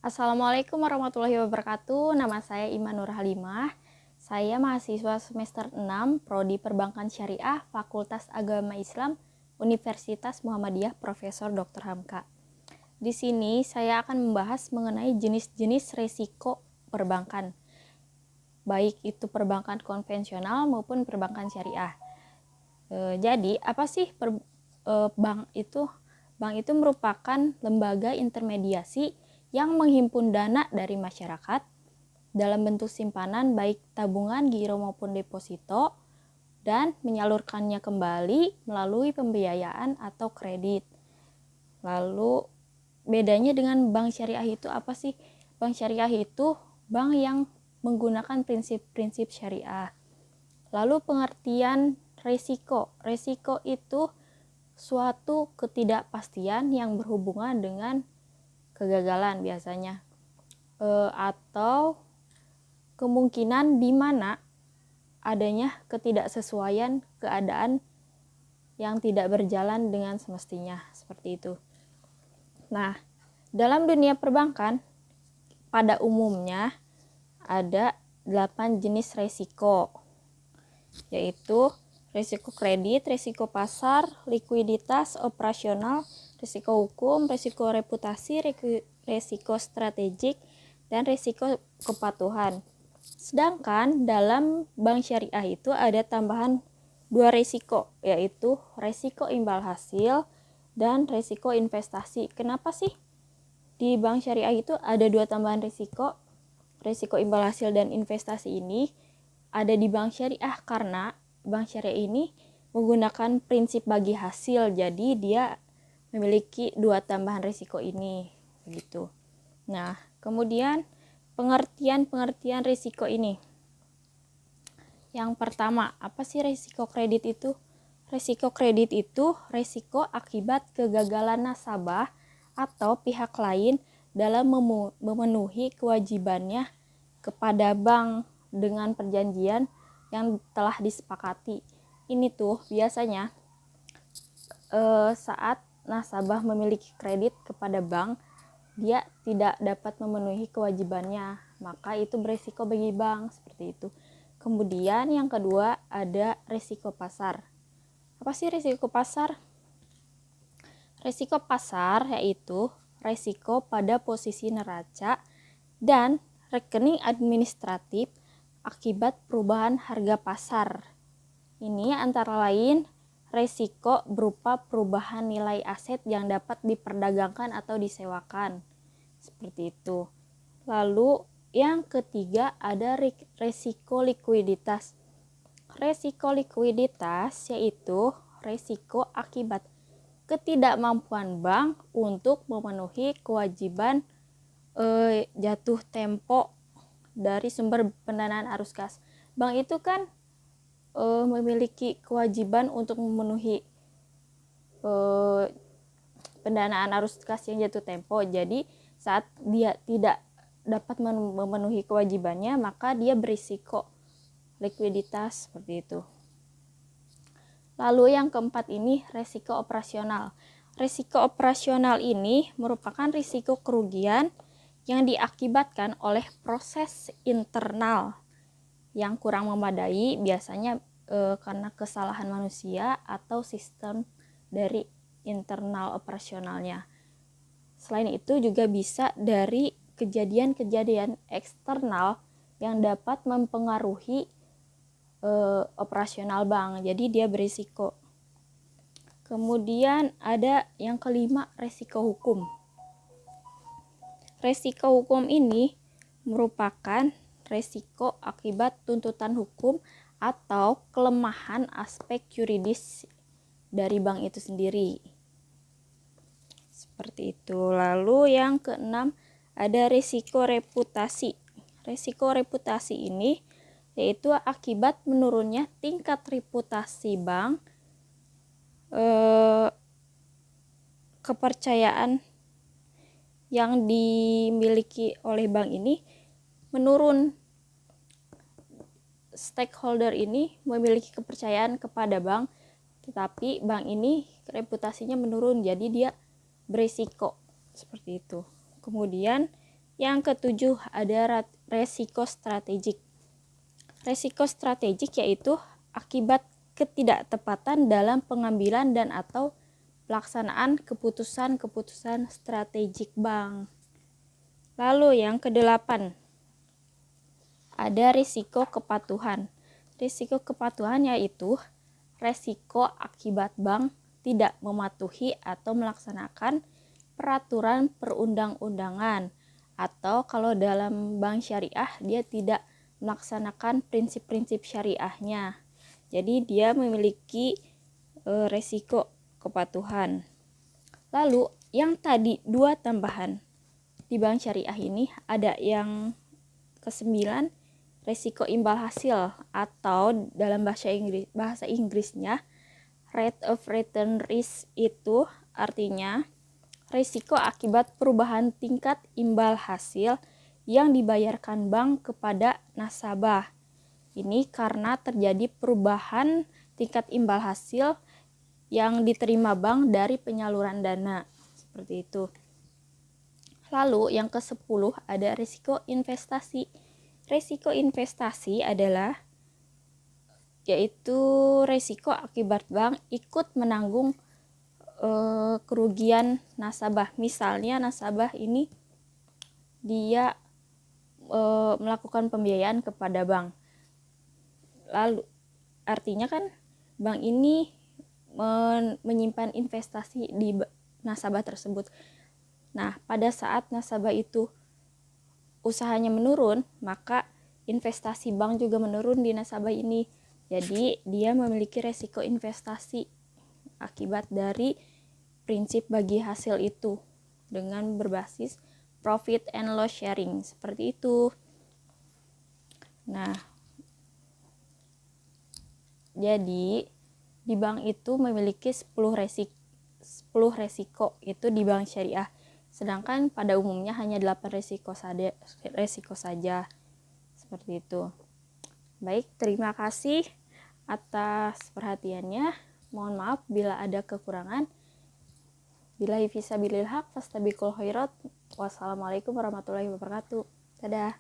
Assalamualaikum warahmatullahi wabarakatuh. Nama saya Iman Nur Halimah. Saya mahasiswa semester 6 Prodi Perbankan Syariah Fakultas Agama Islam Universitas Muhammadiyah Profesor Dr. Hamka. Di sini saya akan membahas mengenai jenis-jenis resiko perbankan, baik itu perbankan konvensional maupun perbankan syariah. Jadi apa sih bank itu? Bank itu merupakan lembaga intermediasi yang menghimpun dana dari masyarakat dalam bentuk simpanan baik tabungan, giro maupun deposito dan menyalurkannya kembali melalui pembiayaan atau kredit. Lalu bedanya dengan bank syariah itu apa sih? Bank syariah itu bank yang menggunakan prinsip-prinsip syariah. Lalu pengertian resiko. Resiko itu suatu ketidakpastian yang berhubungan dengan kegagalan biasanya, atau kemungkinan di mana adanya ketidaksesuaian keadaan yang tidak berjalan dengan semestinya, seperti itu. Nah, dalam dunia perbankan pada umumnya ada 8 jenis resiko, yaitu resiko kredit, resiko pasar, likuiditas, operasional, resiko hukum, resiko reputasi, resiko strategik, dan resiko kepatuhan. Sedangkan dalam bank syariah itu ada tambahan 2 resiko, yaitu resiko imbal hasil dan resiko investasi. Kenapa sih di bank syariah itu ada 2 tambahan resiko? Resiko imbal hasil dan investasi ini ada di bank syariah karena bank syariah ini menggunakan prinsip bagi hasil, jadi dia memiliki 2 tambahan risiko ini, begitu. Nah, kemudian pengertian risiko ini. Yang pertama, apa sih risiko kredit itu? Risiko kredit itu risiko akibat kegagalan nasabah atau pihak lain dalam memenuhi kewajibannya kepada bank dengan perjanjian yang telah disepakati. Ini tuh biasanya saat nasabah memiliki kredit kepada bank, dia tidak dapat memenuhi kewajibannya, maka itu beresiko bagi bank, seperti itu. Kemudian yang kedua ada resiko pasar. Apa sih resiko pasar? Resiko pasar yaitu resiko pada posisi neraca dan rekening administratif akibat perubahan harga pasar. Ini antara lain resiko berupa perubahan nilai aset yang dapat diperdagangkan atau disewakan, seperti itu. Lalu yang ketiga ada resiko likuiditas. Resiko likuiditas yaitu resiko akibat ketidakmampuan bank untuk memenuhi kewajiban jatuh tempo dari sumber pendanaan arus kas. Bank itu kan memiliki kewajiban untuk memenuhi pendanaan arus kas yang jatuh tempo. Jadi saat dia tidak dapat memenuhi kewajibannya, maka dia berisiko likuiditas, seperti itu. Lalu yang keempat ini resiko operasional. Resiko operasional ini merupakan risiko kerugian yang diakibatkan oleh proses internal yang kurang memadai, biasanya karena kesalahan manusia atau sistem dari internal operasionalnya. Selain itu juga bisa dari kejadian-kejadian eksternal yang dapat mempengaruhi operasional bank, jadi dia berisiko. Kemudian ada yang kelima, resiko hukum. Resiko hukum ini merupakan resiko akibat tuntutan hukum atau kelemahan aspek yuridis dari bank itu sendiri, seperti itu. Lalu yang keenam ada resiko reputasi. Resiko reputasi ini yaitu akibat menurunnya tingkat reputasi bank, kepercayaan yang dimiliki oleh bank ini menurun. Stakeholder ini memiliki kepercayaan kepada bank, tetapi bank ini reputasinya menurun, jadi dia berisiko, seperti itu. Kemudian Yang ketujuh ada resiko strategik. Resiko strategik yaitu akibat ketidaktepatan dalam pengambilan dan atau pelaksanaan keputusan-keputusan strategik bank. Lalu yang kedelapan ada risiko kepatuhan. Risiko kepatuhan yaitu resiko akibat bank tidak mematuhi atau melaksanakan peraturan perundang-undangan, atau kalau dalam bank syariah dia tidak melaksanakan prinsip-prinsip syariahnya. Jadi dia memiliki resiko kepatuhan. Lalu yang tadi dua tambahan di bank syariah ini ada yang ke-9 resiko imbal hasil, atau dalam bahasa Inggrisnya rate of return risk. Itu artinya risiko akibat perubahan tingkat imbal hasil yang dibayarkan bank kepada nasabah. Ini karena terjadi perubahan tingkat imbal hasil yang diterima bank dari penyaluran dana. Seperti itu. Lalu yang ke-10 ada risiko investasi. Risiko investasi adalah yaitu risiko akibat bank ikut menanggung kerugian nasabah. Misalnya nasabah ini dia melakukan pembiayaan kepada bank. Lalu artinya kan bank ini menyimpan investasi di nasabah tersebut. Nah, pada saat nasabah itu usahanya menurun, maka investasi bank juga menurun di nasabah ini. Jadi, dia memiliki resiko investasi akibat dari prinsip bagi hasil itu dengan berbasis profit and loss sharing, seperti itu. Nah, jadi di bank itu memiliki 10 resiko itu di bank syariah. Sedangkan pada umumnya hanya 8 resiko saja. Seperti itu. Baik, terima kasih atas perhatiannya. Mohon maaf bila ada kekurangan. Billahi fisabilil haq fastabiqul khairat. Wassalamualaikum warahmatullahi wabarakatuh. Dadah.